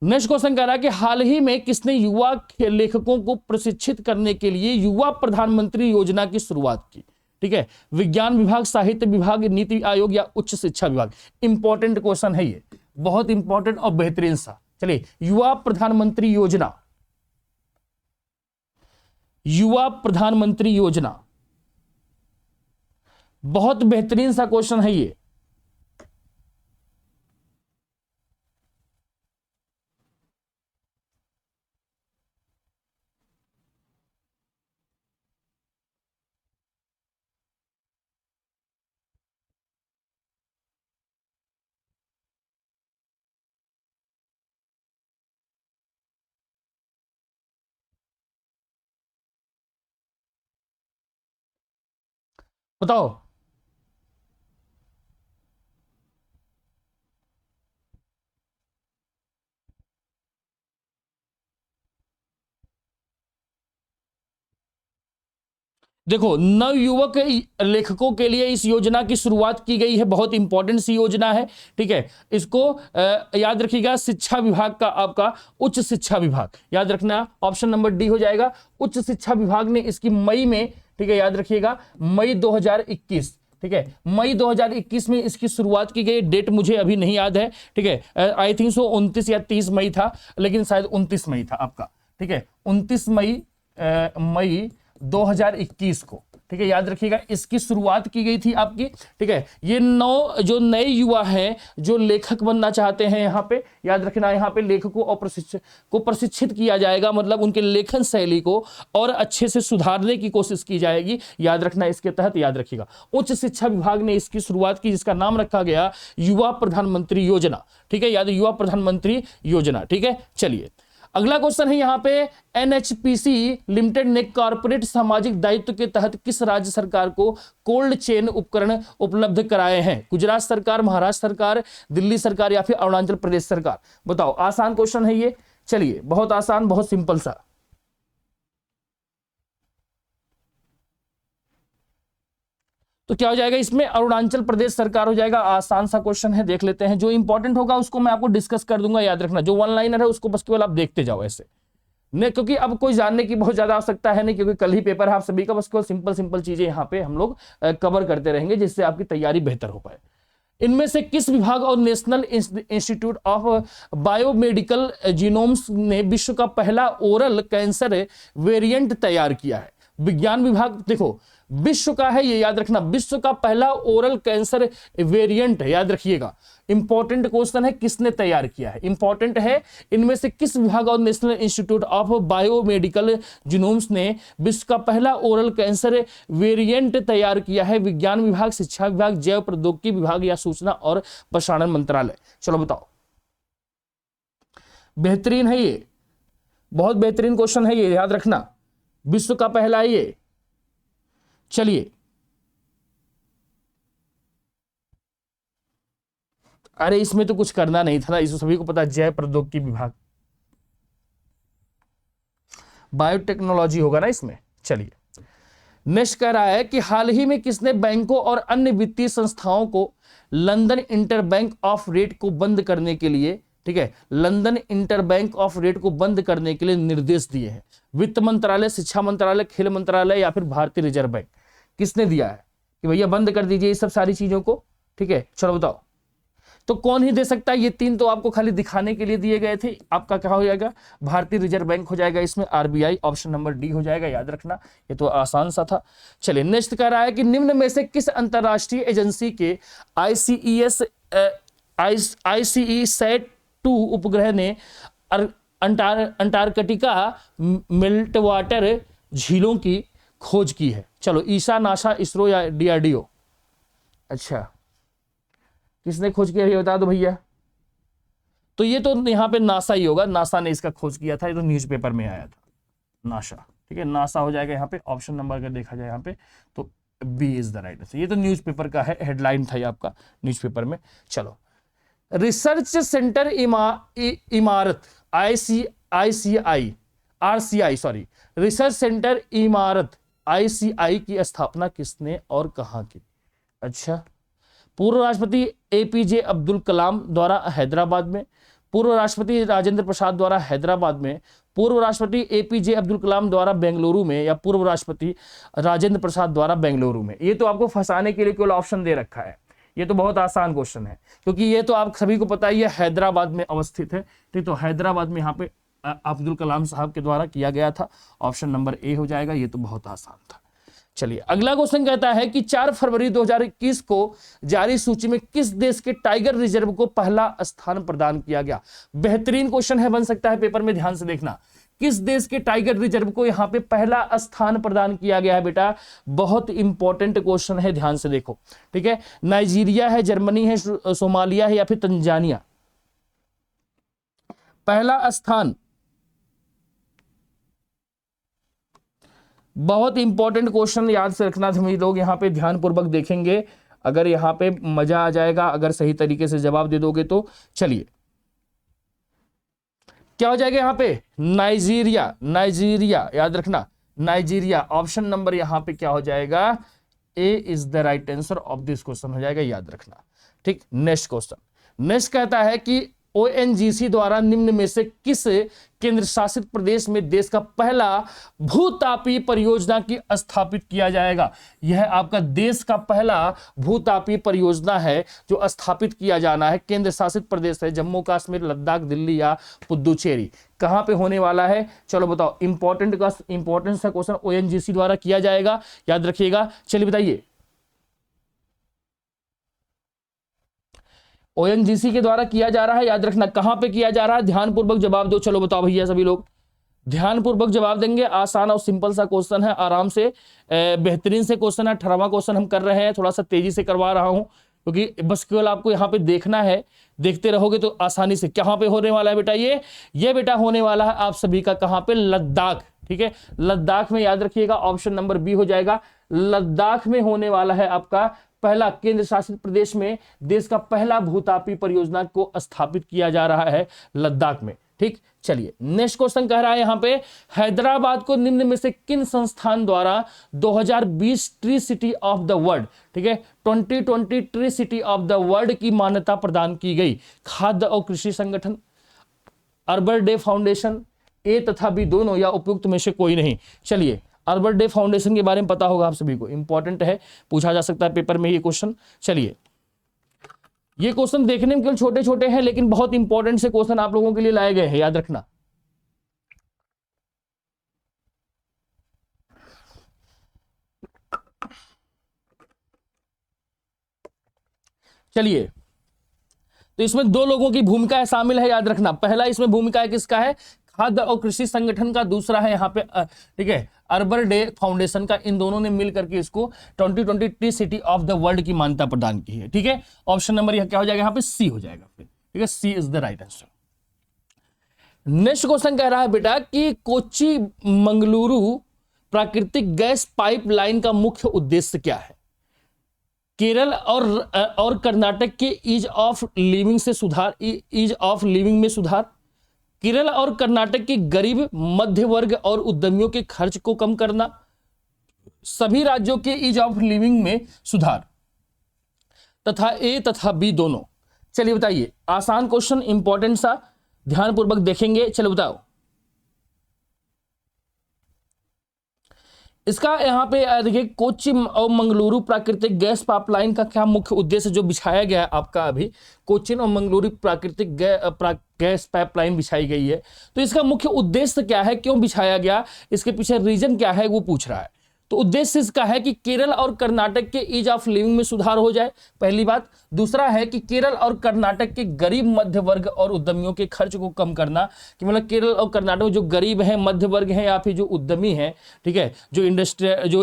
नेक्स्ट क्वेश्चन कह रहा है कि हाल ही में किसने युवा लेखकों को प्रशिक्षित करने के लिए युवा प्रधानमंत्री योजना की शुरुआत की? ठीक है, विज्ञान विभाग, साहित्य विभाग, नीति आयोग या उच्च शिक्षा विभाग? इंपॉर्टेंट क्वेश्चन है ये, बहुत इंपॉर्टेंट और बेहतरीन सा। चलिए, युवा प्रधानमंत्री योजना, युवा प्रधानमंत्री योजना, बहुत बेहतरीन सा क्वेश्चन है ये। बताओ। देखो, नवयुवक लेखकों के लिए इस योजना की शुरुआत की गई है, बहुत इंपॉर्टेंट सी योजना है। ठीक है, इसको याद रखिएगा, शिक्षा विभाग का, आपका उच्च शिक्षा विभाग, याद रखना ऑप्शन नंबर डी हो जाएगा। उच्च शिक्षा विभाग ने इसकी मई में, ठीक है, याद रखिएगा मई 2021, ठीक है, मई 2021 में इसकी शुरुआत की गई। डेट मुझे अभी नहीं याद है, ठीक है, आई थिंक सो 29 या 30 मई था, लेकिन शायद 29 मई था आपका। ठीक है, 29 मई 2021 को, ठीक है, याद रखिएगा, इसकी शुरुआत की गई थी आपकी। ठीक है, ये जो नए युवा हैं जो लेखक बनना चाहते हैं, यहाँ पे याद रखना, यहाँ पे लेखकों और प्रशिक्षित किया जाएगा, मतलब उनके लेखन शैली को और अच्छे से सुधारने की कोशिश की जाएगी, याद रखना इसके तहत। याद रखिएगा, उच्च शिक्षा विभाग ने इसकी शुरुआत की, जिसका नाम रखा गया युवा प्रधानमंत्री योजना। ठीक है, याद, युवा प्रधानमंत्री योजना। ठीक है, चलिए अगला क्वेश्चन है यहाँ पे, एनएचपीसी लिमिटेड ने कॉर्पोरेट सामाजिक दायित्व के तहत किस राज्य सरकार को कोल्ड चेन उपकरण उपलब्ध कराए हैं? गुजरात सरकार, महाराष्ट्र सरकार, दिल्ली सरकार या फिर अरुणाचल प्रदेश सरकार? बताओ, आसान क्वेश्चन है ये। चलिए, बहुत आसान, बहुत सिंपल सा। तो क्या हो जाएगा इसमें? अरुणाचल प्रदेश सरकार हो जाएगा। आसान सा क्वेश्चन है, देख लेते हैं। जो इंपॉर्टेंट होगा उसको मैं आपको डिस्कस कर दूंगा, याद रखना। जो वन लाइनर है उसको बस केवल आप देखते जाओ ऐसे, नहीं, क्योंकि अब कोई जानने की बहुत ज्यादा आवश्यकता है नहीं, क्योंकि कल ही पेपर है आप सभी का। बस केवल सिंपल सिंपल चीजें यहाँ पे हम लोग कवर करते रहेंगे, जिससे आपकी तैयारी बेहतर हो पाए। इनमें से किस विभाग और national institute of biomedical genomes ने विश्व का पहला ओरल कैंसर वेरिएंट तैयार किया है? विज्ञान विभाग। देखो, विश्व का है ये, याद रखना, विश्व का पहला ओरल कैंसर वेरिएंट है, याद रखिएगा। इंपॉर्टेंट क्वेश्चन है, किसने तैयार किया है, इंपॉर्टेंट है। इनमें से किस विभाग और national institute of biomedical genomes ने विश्व का पहला ओरल कैंसर वेरिएंट तैयार किया है? विज्ञान विभाग, शिक्षा विभाग, जैव प्रौद्योगिकी विभाग या सूचना और प्रसारण मंत्रालय? चलो बताओ। बेहतरीन है ये, बहुत बेहतरीन क्वेश्चन है ये, याद रखना, विश्व का पहला है ये। चलिए, अरे इसमें तो कुछ करना नहीं था ना, इसको सभी को पता, जैव प्रौद्योगिकी विभाग, बायोटेक्नोलॉजी होगा ना इसमें। चलिए, नेक्स्ट कह रहा है कि हाल ही में किसने बैंकों और अन्य वित्तीय संस्थाओं को लंदन इंटरबैंक ऑफ रेट को बंद करने के लिए, ठीक है, लंदन इंटरबैंक ऑफ रेट को बंद करने के लिए निर्देश दिए हैं? वित्त मंत्रालय, शिक्षा मंत्रालय, खेल मंत्रालय या फिर भारतीय रिजर्व बैंक? किसने दिया है कि भैया बंद कर दीजिए ये सब सारी चीजों को? ठीक है, चलो बताओ। तो कौन ही दे सकता है? ये तीन तो आपको खाली दिखाने के लिए दिए गए थे। आपका क्या हो जाएगा? भारतीय रिजर्व बैंक हो जाएगा इसमें, आरबीआई, ऑप्शन नंबर डी हो जाएगा, याद रखना, ये तो आसान सा था। चलिए, नेक्स्ट कह रहा है कि निम्न में से किस अंतरराष्ट्रीय एजेंसी के आईसीई सैट 2 उपग्रह ने अंटार्कटिका मेल्टवाटर झीलों की खोज की है? चलो, ईसा, नासा, इसरो या डीआरडीओ? अच्छा, किसने खोज किया ये बता दो भैया। तो ये तो यहाँ पे नासा ही होगा, नासा ने इसका खोज किया था, ये तो न्यूज़पेपर में आया था, नासा। ठीक है, नासा हो जाएगा यहाँ पे। ऑप्शन नंबर अगर देखा जाए यहाँ पे तो B is the right answer. ये तो न्यूज़पेपर का है, हेडलाइन था ये आपका न्यूज़पेपर में। चलो, रिसर्च सेंटर इमारत रिसर्च सेंटर इमारत आईसीआई की स्थापना किसने और कहां की? अच्छा, पूर्व राष्ट्रपति एपीजे अब्दुल कलाम द्वारा हैदराबाद में, पूर्व राष्ट्रपति राजेंद्र प्रसाद द्वारा हैदराबाद में, पूर्व राष्ट्रपति एपीजे अब्दुल कलाम द्वारा बेंगलुरु में या पूर्व राष्ट्रपति राजेंद्र प्रसाद द्वारा बेंगलुरु में? ये तो आपको फंसाने के लिए केवल ऑप्शन दे रखा है। ये तो बहुत आसान क्वेश्चन है, क्योंकि ये तो आप सभी को पता ही है, हैदराबाद में अवस्थित है। ठीक, तो हैदराबाद में यहाँ पे अब्दुल कलाम साहब के द्वारा किया गया था। ऑप्शन नंबर ए हो जाएगा, ये तो बहुत आसान था। चलिए, अगला क्वेश्चन कहता है कि 4 फरवरी 2021 को जारी सूची में किस देश के टाइगर रिजर्व को पहला स्थान प्रदान किया गया? बेहतरीन क्वेश्चन है, बन सकता है पेपर में, ध्यान से देखना। किस देश के टाइगर रिजर्व को यहां पे पहला स्थान प्रदान किया गया है बेटा? बहुत इंपॉर्टेंट क्वेश्चन है, ध्यान से देखो। ठीक है, नाइजीरिया है, जर्मनी है, सोमालिया है या फिर तंजानिया? पहला स्थान, बहुत इंपॉर्टेंट क्वेश्चन, याद से रखना सभी लोग, यहां पे ध्यान पूर्वक देखेंगे, अगर यहां पे मजा आ जाएगा अगर सही तरीके से जवाब दे दोगे तो। चलिए, क्या हो जाएगा यहां पे? नाइजीरिया, नाइजीरिया, याद रखना, नाइजीरिया। ऑप्शन नंबर यहां पे क्या हो जाएगा, A is the right answer of this question हो जाएगा, याद रखना। ठीक, नेक्स्ट क्वेश्चन। नेक्स्ट कहता है कि ओएनजीसी द्वारा निम्न में से किस केंद्र शासित प्रदेश में देश का पहला भूतापीय परियोजना की स्थापित किया जाएगा। यह आपका देश का पहला भूतापीय परियोजना है जो स्थापित किया जाना है। केंद्र शासित प्रदेश है जम्मू कश्मीर, लद्दाख, दिल्ली या पुदुचेरी। कहां पे होने वाला है, चलो बताओ। इंपॉर्टेंस का क्वेश्चन, ओएनजीसी द्वारा किया जाएगा, याद रखिएगा। चलिए बताइए, ओएनजीसी के द्वारा किया जा रहा है, याद रखना। कहां पे किया जा रहा है, ध्यानपूर्वक जवाब दो। चलो बताओ भैया, सभी लोग ध्यानपूर्वक जवाब देंगे। आसान और सिंपल सा क्वेश्चन है, आराम से बेहतरीन से क्वेश्चन है। 18वां क्वेश्चन हम कर रहे हैं, थोड़ा सा तेजी से करवा रहा हूं क्योंकि बस केवल आपको यहां पे देखना है, देखते रहोगे तो आसानी से। कहां पे होने वाला है बेटा, ये बेटा होने वाला है आप सभी का कहां पे, लद्दाख। ठीक है, लद्दाख में, याद रखिएगा। ऑप्शन नंबर बी हो जाएगा, लद्दाख में होने वाला है आपका पहला, केंद्र शासित प्रदेश में देश का पहला भूतापीय परियोजना को स्थापित किया जा रहा है लद्दाख में। ठीक, चलिए नेक्स्ट क्वेश्चन कह रहा है यहां पे, हैदराबाद को निम्न में से किन संस्थान द्वारा 2020 tree city of the world, ठीक है, 2020 tree city of the world की मान्यता प्रदान की गई। खाद्य और कृषि संगठन, अर्बन डे फाउंडेशन, ए तथा बी दोनों, या उपयुक्त में से कोई नहीं। चलिए, अर्बन डे फाउंडेशन के बारे में पता होगा आप सभी को, इंपॉर्टेंट है, पूछा जा सकता है पेपर में ये क्वेश्चन। चलिए, ये क्वेश्चन देखने में केवल छोटे छोटे हैं लेकिन बहुत इंपॉर्टेंट से क्वेश्चन आप लोगों के लिए लाए गए हैं, याद रखना। चलिए, तो इसमें दो लोगों की भूमिका शामिल है, याद रखना। पहला इसमें भूमिका है किसका है, खाद्य और कृषि संगठन का। दूसरा है यहाँ पे ठीक है, अर्बन डे फाउंडेशन का। इन दोनों ने मिल करके इसको 2020 tree city of the world की मान्यता प्रदान की है। ठीक है, ऑप्शन नंबर यह क्या हो जाएगा, यहाँ पे सी हो जाएगा फिर। ठीक है, C is the right answer. Next question कह रहा है बेटा कि कोच्चि मंगलुरु प्राकृतिक गैस पाइपलाइन का मुख्य उद्देश्य क्या है। केरल और कर्नाटक के ईज ऑफ लिविंग से सुधार, ईज ऑफ लिविंग में सुधार, केरल और कर्नाटक के गरीब, मध्य वर्ग और उद्यमियों के खर्च को कम करना, सभी राज्यों के ईज ऑफ लिविंग में सुधार, तथा ए तथा बी दोनों। चलिए बताइए, आसान क्वेश्चन, इंपॉर्टेंट सा, ध्यानपूर्वक देखेंगे। चलो बताओ, इसका यहां पे देखिए, कोच्चि और मंगलुरु प्राकृतिक गैस पाइपलाइन का क्या मुख्य उद्देश्य जो बिछाया गया है आपका, अभी कोच्चिन और मंगलुरु प्राकृतिक गैस पाइपलाइन बिछाई गई है, तो इसका मुख्य उद्देश्य क्या है, क्यों बिछाया गया, इसके पीछे रीजन क्या है वो पूछ रहा है। तो उद्देश्य इसका है कि केरल और कर्नाटक के ईज ऑफ लिविंग में सुधार हो जाए, पहली बात। दूसरा है कि केरल और कर्नाटक के गरीब, मध्य वर्ग और उद्यमियों के खर्च को कम करना, कि मतलब केरल और कर्नाटक में जो गरीब हैं, मध्य वर्ग हैं या फिर जो उद्यमी हैं, ठीक है, जो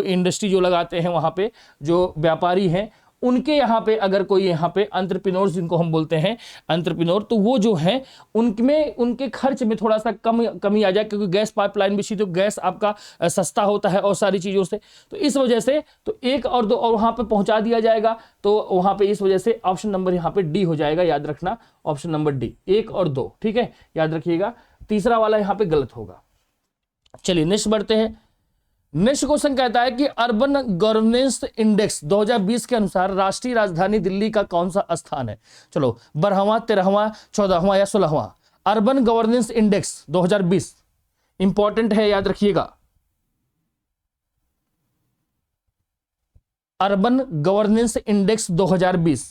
इंडस्ट्री जो लगाते हैं वहां पे जो व्यापारी हैं, उनके यहाँ पे अगर कोई यहाँ पे एंटरप्रेन्योर्स जिनको हम बोलते हैं एंटरप्रेन्योर, तो वो जो हैं उनमें उनके खर्च में थोड़ा सा कमी आ जाए, क्योंकि गैस पाइपलाइन बिछी तो गैस आपका सस्ता होता है और सारी चीज़ों से, तो इस वजह से तो 1 और 2 और वहाँ पे पहुँचा दिया जाएगा, तो वहाँ पे इस वजह से ऑप्शन नंबर यहाँ पे डी हो जाएगा, याद रखना। ऑप्शन नंबर डी, 1 और 2, ठीक है, याद रखिएगा। तीसरा वाला यहाँ पे गलत होगा। चलिए नेक्स्ट बढ़ते हैं। नेक्स्ट क्वेश्चन कहता है कि अर्बन गवर्नेंस इंडेक्स 2020 के अनुसार राष्ट्रीय राजधानी दिल्ली का कौन सा स्थान है। चलो 12वां, 13वां, 14वां या 16वां। अर्बन गवर्नेंस इंडेक्स 2020 इंपॉर्टेंट है, याद रखिएगा। Urban governance index 2020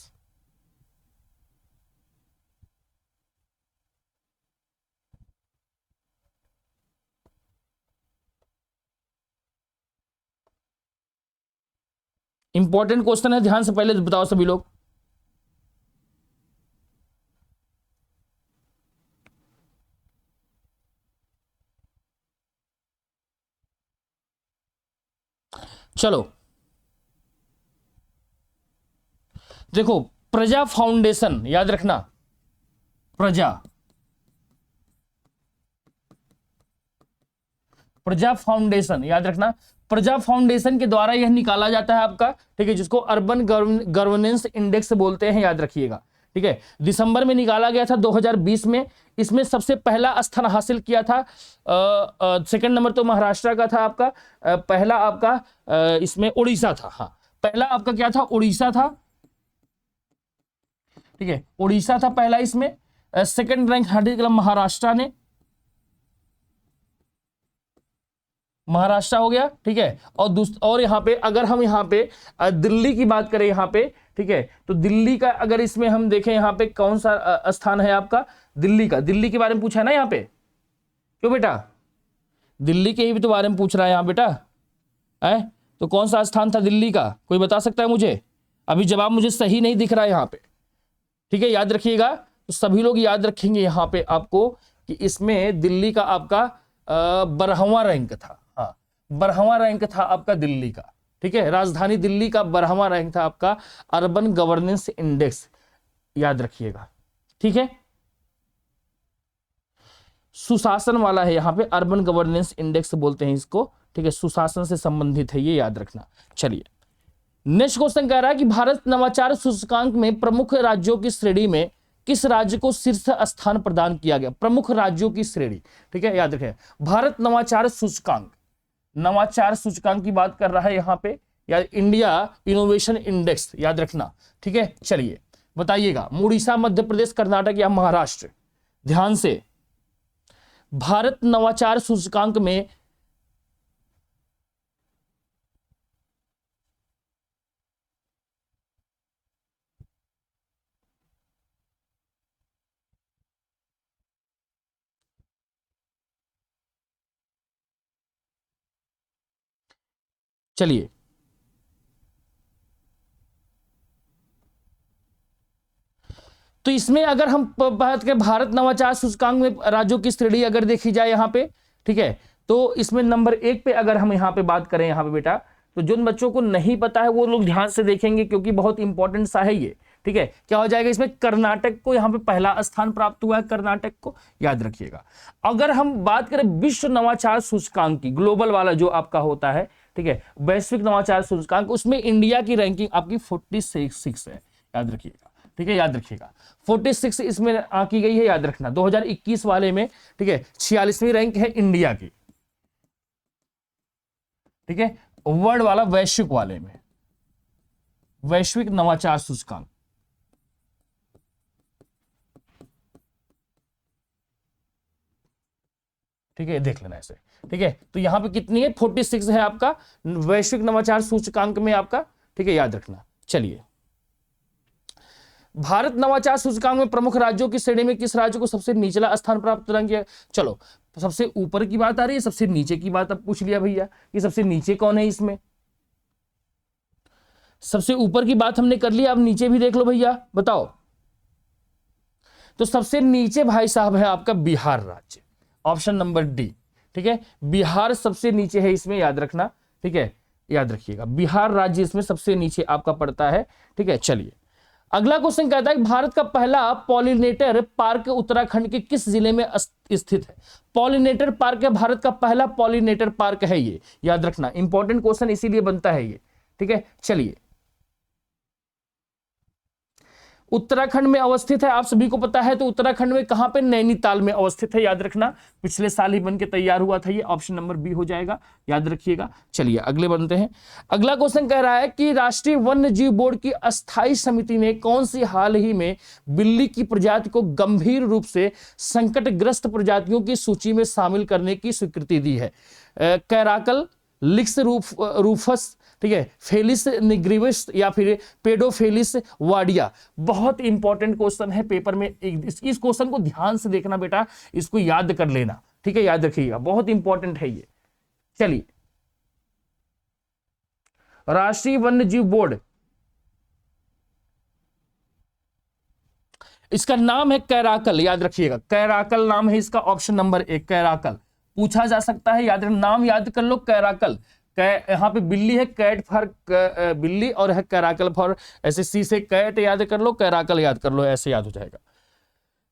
important question है, ध्यान से पहले बताओ सभी लोग। चलो देखो, प्रजा फाउंडेशन, याद रखना, प्रजा फाउंडेशन, याद रखना। प्रजा फाउंडेशन के द्वारा यह निकाला जाता है आपका, ठीक है, जिसको अर्बन गवर्नेंस इंडेक्स बोलते हैं, याद रखिएगा। ठीक है, दिसंबर में निकाला गया था 2020 में। इसमें सबसे पहला स्थान हासिल किया था, सेकंड नंबर तो महाराष्ट्र का था आपका, पहला आपका इसमें उड़ीसा था। हाँ, पहला आपका क्या था, उड़ीसा था, ठीक है, उड़ीसा था पहला इसमें। सेकंड रैंक हासिल किया महाराष्ट्र ने, महाराष्ट्र हो गया, ठीक है। और यहाँ पे अगर हम यहाँ पे दिल्ली की बात करें यहाँ पे, ठीक है, तो दिल्ली का अगर इसमें हम देखें यहाँ पे कौन सा स्थान है आपका, दिल्ली का, दिल्ली के बारे में पूछा है ना यहाँ पे, क्यों बेटा, दिल्ली के ही भी तो बारे में पूछ रहा है यहाँ बेटा है, तो कौन सा स्थान था दिल्ली का, कोई बता सकता है मुझे? अभी जवाब मुझे सही नहीं दिख रहा है यहाँ पे, ठीक है, याद रखिएगा। तो सभी लोग याद रखेंगे यहाँ पे आपको कि इसमें दिल्ली का आपका 12वां रैंक था। हाँ, 12वां रैंक था आपका दिल्ली का, ठीक है, राजधानी दिल्ली का 12वां रैंक था आपका अर्बन गवर्नेंस इंडेक्स, याद रखिएगा, ठीक है। सुशासन वाला है यहाँ पे, अर्बन गवर्नेंस इंडेक्स बोलते हैं इसको, ठीक है, सुशासन से संबंधित है, ये याद रखना। चलिए नेक्स्ट क्वेश्चन कह रहा है कि भारत नवाचार सूचकांक में प्रमुख राज्यों की श्रेणी में किस राज्य को शीर्ष स्थान प्रदान किया गया? प्रमुख राज्यों की श्रेणी, ठीक है, याद रखें, भारत नवाचार सूचकांक, नवाचार सूचकांक की बात कर रहा है यहाँ पे, या इंडिया इनोवेशन इंडेक्स, याद रखना, ठीक है। चलिए बताइएगा, उड़ीसा, मध्य प्रदेश, कर्नाटक या महाराष्ट्र? ध्यान से, भारत नवाचार सूचकांक में चलिए तो इसमें अगर हम बात करें भारत नवाचार सूचकांक में राज्यों की श्रेणी अगर देखी जाए यहाँ पे, ठीक है, तो इसमें नंबर 1 पे अगर हम यहाँ पे बात करें यहाँ पे बेटा, तो जिन बच्चों को नहीं पता है वो लोग ध्यान से देखेंगे क्योंकि बहुत इंपॉर्टेंट सा है ये, ठीक है। क्या हो जाएगा इसमें, कर्नाटक को यहाँ पे पहला स्थान प्राप्त हुआ है, कर्नाटक को, याद रखिएगा। अगर हम बात करें विश्व नवाचार सूचकांक की, ग्लोबल वाला जो आपका होता है, ठीक है, वैश्विक नवाचार सूचकांक, उसमें इंडिया की रैंकिंग आपकी 46 है, याद रखिएगा, ठीक है, याद रखिएगा 46 इसमें आंकी गई है, याद रखना। 2021 वाले में, ठीक है, 46वीं रैंक है इंडिया की, ठीक है, वर्ल्ड वाला वैश्विक वाले में, वैश्विक नवाचार सूचकांक, ठीक है, देख लेना ऐसे, ठीक है। तो यहां पे कितनी है, 46 है आपका वैश्विक नवाचार सूचकांक में आपका, ठीक है, याद रखना। चलिए, भारत नवाचार सूचकांक में प्रमुख राज्यों की श्रेणी में किस राज्य को सबसे निचला स्थान प्राप्त किया? चलो, सबसे ऊपर की बात आ रही है, सबसे नीचे की बात अब पूछ लिया भैया कि सबसे नीचे कौन है इसमें। सबसे ऊपर की बात हमने कर लिया, अब नीचे भी देख लो भैया, बताओ। तो सबसे नीचे भाई साहब है आपका बिहार राज्य, ऑप्शन नंबर डी, ठीक है, बिहार सबसे नीचे है इसमें, याद रखना, ठीक है, याद रखिएगा, बिहार राज्य इसमें सबसे नीचे आपका पड़ता है, ठीक है। चलिए अगला क्वेश्चन कहता है कि भारत का पहला पॉलिनेटर पार्क उत्तराखंड के किस जिले में स्थित है? पॉलिनेटर पार्क है, भारत का पहला पॉलिनेटर पार्क है ये, याद रखना, इंपॉर्टेंट क्वेश्चन इसीलिए बनता है ये, ठीक है। चलिए, उत्तराखंड में अवस्थित है, आप सभी को पता है। तो उत्तराखंड में कहां पे, नैनीताल में अवस्थित है, याद रखना, पिछले साल ही बन के तैयार हुआ था ये, ऑप्शन नंबर बी हो जाएगा, याद रखिएगा। चलिए अगले बनते हैं। अगला क्वेश्चन कह रहा है कि राष्ट्रीय वन्य जीव बोर्ड की अस्थायी समिति ने कौन सी हाल ही में बिल्ली की प्रजाति को गंभीर रूप से संकटग्रस्त प्रजातियों की सूची में शामिल करने की स्वीकृति दी है? कैराकल, लिक्स रूफस, ठीक है, फेलिस निग्रिविस या फिर पेडोफेलिस वाडिया। बहुत इंपॉर्टेंट क्वेश्चन है पेपर में, इस क्वेश्चन को ध्यान से देखना बेटा, इसको याद कर लेना, ठीक है, याद रखिएगा, बहुत इंपॉर्टेंट है ये। चलिए, राष्ट्रीय वन्य जीव बोर्ड, इसका नाम है कैराकल, याद रखिएगा, कैराकल नाम है इसका, ऑप्शन नंबर 1 कैराकल पूछा जा सकता है, याद नाम याद कर लो, कैराकल। यहाँ पे बिल्ली है, कैट फॉर बिल्ली, और है कैराकल फॉर, ऐसे सी से कैट याद कर लो, कैराकल याद कर लो, ऐसे याद हो जाएगा।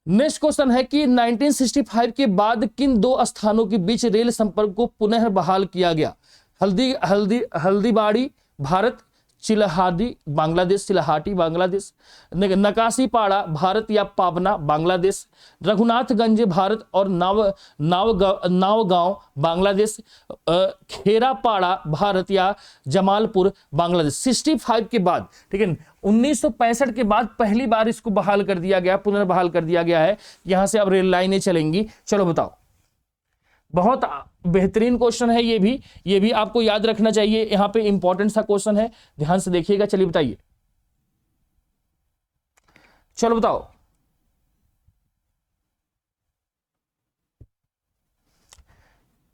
नेक्स्ट क्वेश्चन है कि 1965 के बाद किन दो स्थानों के बीच रेल संपर्क को पुनः बहाल किया गया? हल्दीबाड़ी भारत, चिल्हादी बांग्लादेश, चिल्हाटी बांग्लादेश, नकासीपाड़ा भारत या पाबना बांग्लादेश, रघुनाथगंज भारत और नावगांव बांग्लादेश, खेरापाड़ा भारत या जमालपुर बांग्लादेश। 65 के बाद, ठीक है, 1965 के बाद पहली बार इसको बहाल कर दिया गया, पुनर्बहाल कर दिया गया है। यहां से अब रेल लाइनें चलेंगी। चलो बताओ, बहुत बेहतरीन क्वेश्चन है ये भी आपको याद रखना चाहिए। यहां पे इंपॉर्टेंट सा क्वेश्चन है, ध्यान से देखिएगा। चलिए बताइए, चलो बताओ,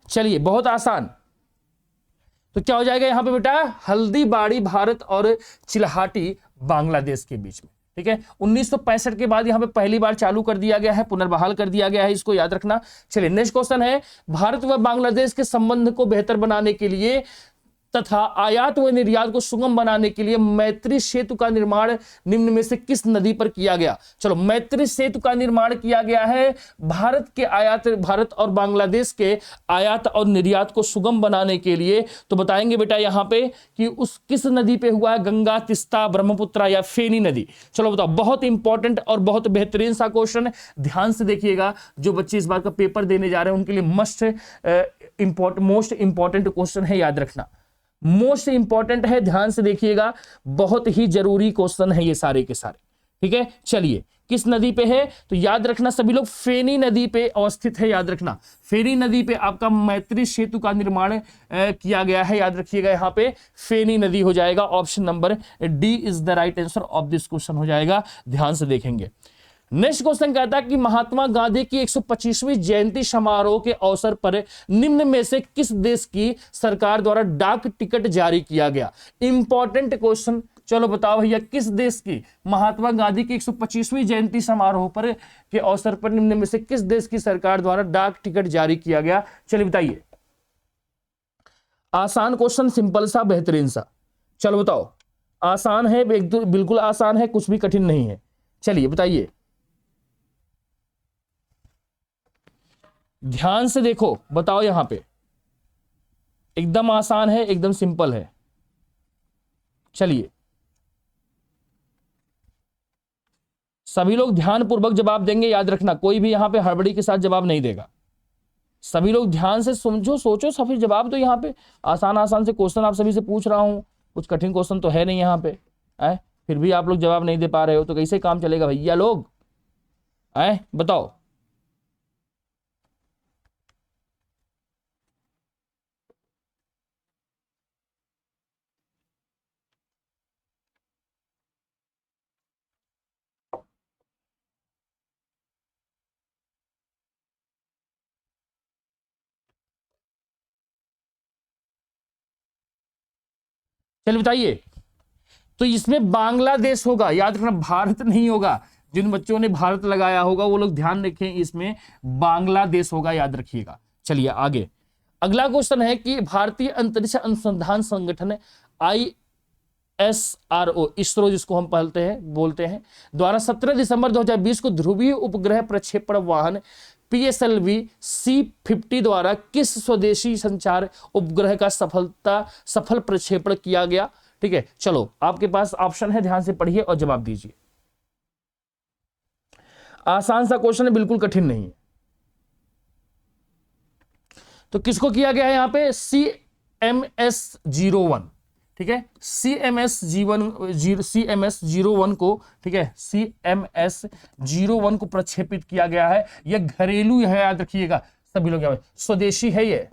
चलिए बहुत आसान। तो क्या हो जाएगा यहां पे बेटा, हल्दीबाड़ी भारत और चिल्हाटी बांग्लादेश के बीच में, ठीक है। 1965 के बाद यहां पे पहली बार चालू कर दिया गया है, पुनर्बहाल कर दिया गया है, इसको याद रखना। चलिए नेक्स्ट क्वेश्चन है, भारत व बांग्लादेश के संबंध को बेहतर बनाने के लिए तथा आयात व निर्यात को सुगम बनाने के लिए मैत्री सेतु का निर्माण निम्न में से किस नदी पर किया गया। चलो, मैत्री सेतु का निर्माण किया गया है भारत और बांग्लादेश के आयात और निर्यात को सुगम बनाने के लिए। तो बताएंगे बेटा यहां पे कि उस किस नदी पे हुआ है, गंगा, तिस्ता, ब्रह्मपुत्र या फेनी नदी। चलो बताओ, बहुत इंपॉर्टेंट और बहुत बेहतरीन सा क्वेश्चन है, ध्यान से देखिएगा। जो बच्चे इस बार का पेपर देने जा रहे हैं उनके लिए मोस्ट इंपॉर्टेंट क्वेश्चन है, याद रखना, मोस्ट इंपॉर्टेंट है, ध्यान से देखिएगा। बहुत ही जरूरी क्वेश्चन है ये सारे के सारे, ठीक है। चलिए, किस नदी पे है, तो याद रखना सभी लोग, फेनी नदी पे अवस्थित है, याद रखना। फेनी नदी पे आपका मैत्री सेतु का निर्माण किया गया है, याद रखिएगा। यहां पे फेनी नदी हो जाएगा, option number D is the right answer of this question हो जाएगा। ध्यान से देखेंगे। नेक्स्ट क्वेश्चन कहता है कि महात्मा गांधी की 125वीं जयंती समारोह के अवसर पर निम्न में से किस देश की सरकार द्वारा डाक टिकट जारी किया गया। Important question. चलो बताओ भैया, किस देश की महात्मा गांधी की 125वीं जयंती समारोह पर के अवसर पर निम्न में से किस देश की सरकार द्वारा डाक टिकट जारी किया गया। चलिए बताइए, आसान क्वेश्चन, सिंपल सा, बेहतरीन सा। चलो बताओ, आसान है, बिल्कुल आसान है, कुछ भी कठिन नहीं है। चलिए बताइए, ध्यान से देखो, बताओ। यहां पे एकदम आसान है, एकदम सिंपल है। चलिए, सभी लोग ध्यानपूर्वक जवाब देंगे, याद रखना, कोई भी यहां पे हड़बड़ी के साथ जवाब नहीं देगा। सभी लोग ध्यान से समझो, सोचो, सभी जवाब दो। यहां पे आसान आसान से क्वेश्चन आप सभी से पूछ रहा हूं, कुछ कठिन क्वेश्चन तो है नहीं यहां पे, फिर भी आप लोग जवाब नहीं दे पा रहे हो, तो कैसे काम चलेगा भैया लोग, बताओ। चलिए बताइए, तो इसमें बांग्लादेश होगा, याद रखना, भारत नहीं होगा। जिन बच्चों ने भारत लगाया होगा वो लोग ध्यान रखें, इसमें बांग्लादेश होगा, याद रखिएगा। चलिए आगे, अगला क्वेश्चन है कि भारतीय अंतरिक्ष अनुसंधान संगठन ISRO, इसरो जिसको हम बोलते हैं, द्वारा 17 दिसंबर 2020 को ध्रुवीय उपग्रह प्रक्षेपण वाहन PSLV C-50 द्वारा किस स्वदेशी संचार उपग्रह का सफल प्रक्षेपण किया गया। ठीक है, चलो आपके पास ऑप्शन है, ध्यान से पढ़िए और जवाब दीजिए। आसान सा क्वेश्चन है, बिल्कुल कठिन नहीं है। तो किसको किया गया है यहां पे, CMS-01, ठीक है, CMS-01 को, ठीक है, CMS-01 को प्रक्षेपित किया गया है। यह घरेलू है, याद रखिएगा सभी लोग, स्वदेशी है ये,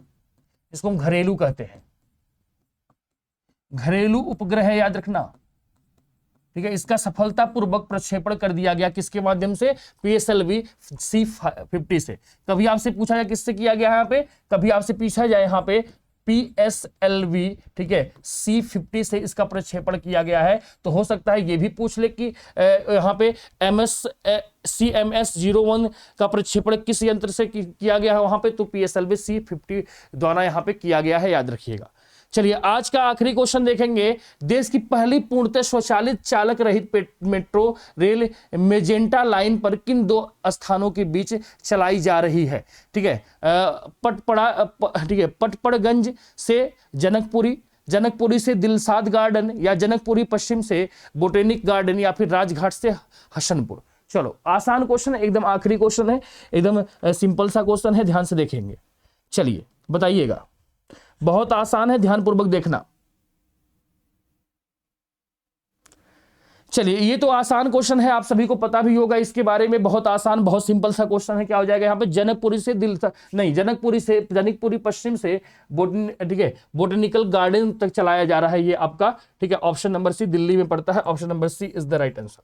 इसको हम घरेलू कहते हैं, घरेलू उपग्रह है, याद रखना। ठीक है, इसका सफलतापूर्वक प्रक्षेपण कर दिया गया, किसके माध्यम से, PSLV C-50 से। कभी आपसे पूछा जाए किससे किया गया है यहाँ पे, कभी आपसे पूछा जाए यहाँ पे PSLV, ठीक है, C-50 से इसका प्रक्षेपण किया गया है, तो हो सकता है ये भी पूछ ले कि यहाँ पे CMS-01 का प्रक्षेपण किस यंत्र से किया गया है वहां पे, तो PSLV C-50 द्वारा यहाँ पे किया गया है, याद रखिएगा। चलिए आज का आखिरी क्वेश्चन देखेंगे। देश की पहली पूर्णतः स्वचालित चालक रहित मेट्रो रेल मेजेंटा लाइन पर किन दो स्थानों के बीच चलाई जा रही है। ठीक है, पटपड़गंज से जनकपुरी, जनकपुरी से दिलसाद गार्डन, या जनकपुरी पश्चिम से बोटेनिक गार्डन, या फिर राजघाट से हसनपुर। चलो आसान क्वेश्चन, एकदम आखिरी क्वेश्चन है, एकदम सिंपल सा क्वेश्चन है, ध्यान से देखेंगे। चलिए बताइएगा, बहुत आसान है, ध्यानपूर्वक देखना। चलिए ये तो आसान क्वेश्चन है, आप सभी को पता भी होगा इसके बारे में, बहुत आसान बहुत सिंपल सा क्वेश्चन है। क्या हो जाएगा यहाँ पे, जनकपुरी से जनकपुरी पश्चिम से ठीक है बोटेनिकल गार्डन तक चलाया जा रहा है ये आपका, ठीक है। ऑप्शन नंबर सी दिल्ली में पड़ता है, option number C is the right answer,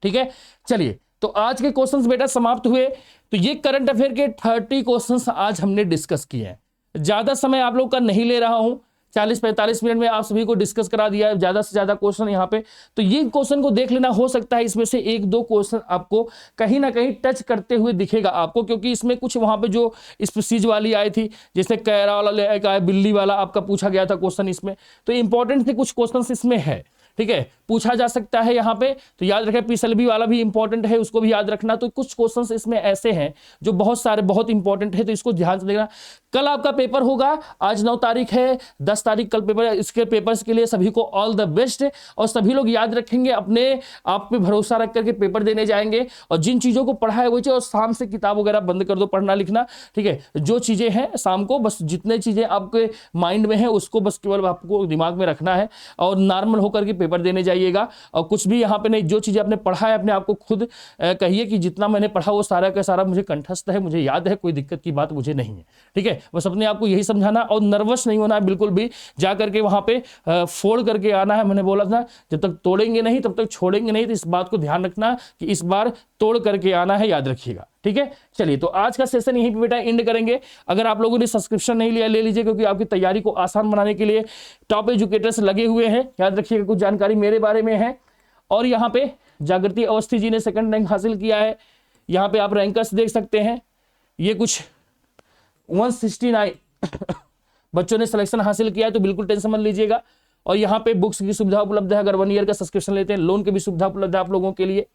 ठीक है। चलिए तो आज के क्वेश्चंस बेटा समाप्त हुए। तो ये करंट अफेयर के 30 क्वेश्चंस आज हमने डिस्कस किए हैं। ज्यादा समय आप लोग का नहीं ले रहा हूं, 40-45 मिनट में आप सभी को डिस्कस करा दिया है ज्यादा से ज्यादा क्वेश्चन यहाँ पे। तो ये क्वेश्चन को देख लेना, हो सकता है इसमें से 1-2 क्वेश्चन आपको कहीं ना कहीं टच करते हुए दिखेगा आपको, क्योंकि इसमें कुछ वहां पे जो स्पीसीज वाली आई थी, जैसे कैरा वाला का बिल्ली वाला आपका पूछा गया था क्वेश्चन इसमें, तो इंपॉर्टेंट थे कुछ क्वेश्चन इसमें है, ठीक है, पूछा जा सकता है यहाँ पे। तो याद रखें, पीएसएलवी वाला भी इंपॉर्टेंट है, उसको भी याद रखना। तो कुछ क्वेश्चंस इसमें ऐसे हैं जो बहुत सारे बहुत इंपॉर्टेंट है, तो इसको ध्यान से देखना। कल आपका पेपर होगा, आज 9 तारीख है, 10 तारीख कल पेपर। इसके पेपर्स के लिए सभी को ऑल द बेस्ट, और सभी लोग याद रखेंगे, अपने आप पे भरोसा रख करके पेपर देने जाएंगे। और जिन चीजों को पढ़ा है वो चीज, और शाम से किताब वगैरह बंद कर दो पढ़ना लिखना, ठीक है। जो चीजें हैं शाम को, बस जितने चीजें आपके माइंड में है उसको बस केवल आपको दिमाग में रखना है, और नॉर्मल होकर के पेपर देने जाइएगा। और कुछ भी यहाँ पे नहीं, जो चीजें आपने पढ़ा है अपने आप को खुद कहिए कि जितना मैंने पढ़ा वो सारा का सारा मुझे कंठस्थ है, मुझे याद है, कोई दिक्कत की बात मुझे नहीं है, ठीक है। बस अपने आप को यही समझाना, और नर्वस नहीं होना है बिल्कुल भी। जा करके वहां पे फोड़ करके आना है। मैंने बोला था जब तक तोड़ेंगे नहीं तब तक छोड़ेंगे नहीं, तो इस बात को ध्यान रखना कि इस बार तोड़ करके आना है, याद रखिएगा, ठीक है। चलिए तो आज का सेशन यहीं पे बेटा एंड करेंगे। अगर आप लोगों ने सब्सक्रिप्शन नहीं लिया, ले लीजिए, क्योंकि आपकी तैयारी को आसान बनाने के लिए टॉप एजुकेटर्स लगे हुए हैं। याद रखिएगा, कुछ जानकारी मेरे बारे में है। और यहाँ पे जागृति अवस्थी जी ने 2nd रैंक हासिल किया है। यहाँ पे आप रैंकर्स देख सकते हैं, ये कुछ 169 बच्चों ने सिलेक्शन हासिल किया है, तो बिल्कुल टेंशन मत लीजिएगा। और यहाँ पे बुक्स की सुविधा उपलब्ध है, अगर 1 ईयर का सब्सक्रिप्शन लेते हैं, लोन की भी सुविधा उपलब्ध है आप लोगों के लिए।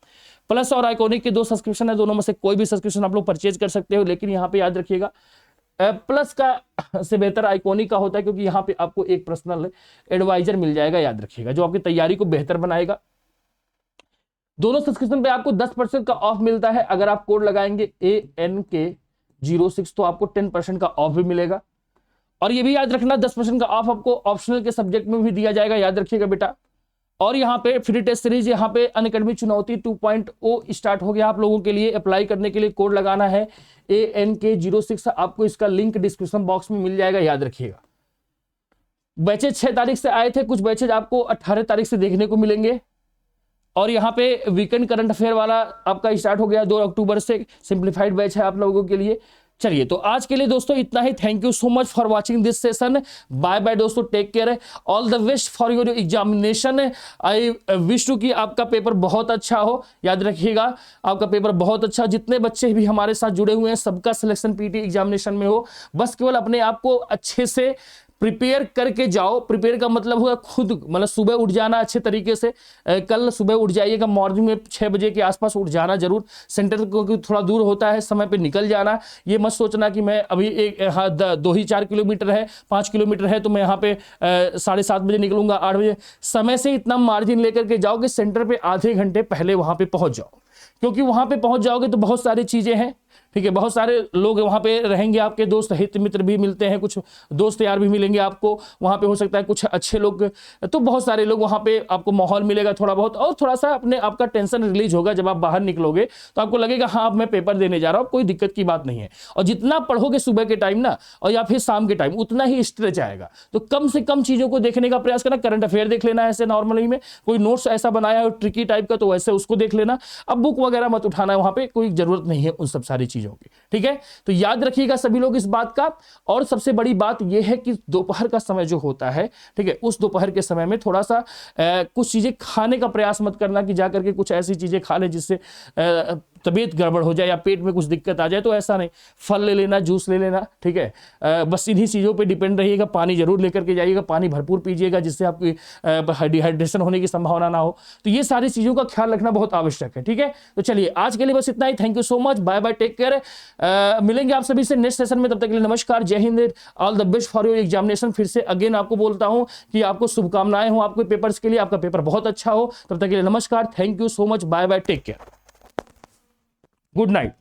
प्लस और आइकॉनिक के 2 सब्सक्रिप्शन है, दोनों में से कोई भी सब्सक्रिप्शन आप लोग परचेज कर सकते हो। लेकिन यहाँ पे याद रखिएगा, प्लस का से बेहतर आइकॉनिक का होता है, क्योंकि यहाँ पे आपको एक पर्सनल एडवाइजर मिल जाएगा, याद रखिएगा, जो आपकी तैयारी को बेहतर बनाएगा। दोनों सब्सक्रिप्शन पे आपको 10% का ऑफ मिलता है। अगर आप कोड लगाएंगे ANK06 तो आपको 10% का ऑफ भी मिलेगा। और ये भी याद रखना, 10% का ऑफ आपको ऑप्शनल के सब्जेक्ट में भी दिया जाएगा, याद रखिएगा बेटा। और यहाँ पे फ्री टेस्ट सीरीज, यहाँ पे अनअकैडमी चुनौती 2.0 स्टार्ट हो गया आप लोगों के लिए। अप्लाई करने के लिए कोड लगाना है ANK06, आपको इसका लिंक डिस्क्रिप्शन बॉक्स में मिल जाएगा, याद रखिएगा। बैचेज 6 तारीख से आए थे, कुछ बैचेज आपको 18 तारीख से देखने को मिलेंगे। और यहाँ पे वीकेंड करंट अफेयर वाला आपका स्टार्ट हो गया 2 अक्टूबर से, सिंप्लीफाइड बैच है आप लोगों के लिए। चलिए तो आज के लिए दोस्तों इतना ही। Thank you so much for watching this session. Bye bye दोस्तों, take care, all the best for your examination. I wish to कि आपका पेपर बहुत अच्छा हो। याद रखिएगा, आपका पेपर बहुत अच्छा, जितने बच्चे भी हमारे साथ जुड़े हुए हैं सबका सिलेक्शन पीटी एग्जामिनेशन में हो। बस केवल अपने आप को अच्छे से प्रिपेयर करके जाओ। प्रिपेयर का मतलब होगा खुद, मतलब सुबह उठ जाना अच्छे तरीके से। कल सुबह उठ जाइएगा, मॉर्निंग में 6 बजे के आसपास उठ जाना जरूर। सेंटर क्योंकि थोड़ा दूर होता है, समय पे निकल जाना। ये मत सोचना कि मैं अभी 2-4 किलोमीटर है, 5 किलोमीटर है, तो मैं यहाँ पे 7:30 बजे निकलूंगा, 8 बजे। समय से इतना मार्जिन लेकर के जाओ कि सेंटर पे आधे घंटे पहले वहां पे पहुंच जाओ, क्योंकि वहां पे पहुंच जाओगे तो बहुत सारी चीजें हैं, ठीक है। बहुत सारे लोग वहां पे रहेंगे, आपके दोस्त हित मित्र भी मिलते हैं, कुछ दोस्त यार भी मिलेंगे आपको वहां पे, हो सकता है कुछ अच्छे लोग, तो बहुत सारे लोग वहां पे आपको माहौल मिलेगा थोड़ा बहुत। और थोड़ा सा अपने आपका टेंशन रिलीज होगा, जब आप बाहर निकलोगे तो आपको लगेगा हाँ अब मैं पेपर देने जा रहा हूँ, कोई दिक्कत की बात नहीं है। और जितना पढ़ोगे सुबह के टाइम ना, और या फिर शाम के टाइम, उतना ही स्ट्रेच आएगा। तो कम से कम चीजों को देखने का प्रयास करना। करंट अफेयर देख लेना ऐसे नॉर्मली में, कोई नोट्स ऐसा बनाया हो ट्रिकी टाइप का तो वैसे उसको देख लेना। अब बुक वगैरह मत उठाना, वहां पे कोई जरूरत नहीं है उन सब सारी चीजों की, ठीक है। तो याद रखिएगा सभी लोग इस बात का। और सबसे बड़ी बात यह है कि दोपहर का समय जो होता है, ठीक है, उस दोपहर के समय में थोड़ा सा कुछ चीजें खाने का प्रयास मत करना कि जाकर के कुछ ऐसी चीजें खा ले जिससे तबीयत गड़बड़ हो जाए या पेट में कुछ दिक्कत आ जाए तो ऐसा नहीं, फल ले लेना, जूस ले लेना, ठीक है। बस इन्हीं चीज़ों पे डिपेंड रहिएगा। पानी जरूर लेकर के जाइएगा, पानी भरपूर पीजिएगा जिससे आपकी डिहाइड्रेशन होने की संभावना ना हो। तो ये सारी चीज़ों का ख्याल रखना बहुत आवश्यक है, ठीक है। तो चलिए आज के लिए बस इतना ही। Thank you so much, bye bye, take care. मिलेंगे आप सभी से नेक्स्ट सेशन में, तब तक के लिए नमस्कार, जय Hind, all the best for your examination. फिर से अगेन आपको बोलता हूं कि आपको शुभकामनाएं हो आपके पेपर्स के लिए, आपका पेपर बहुत अच्छा हो। तब तक के लिए नमस्कार, thank you so much, bye bye, take care, good night.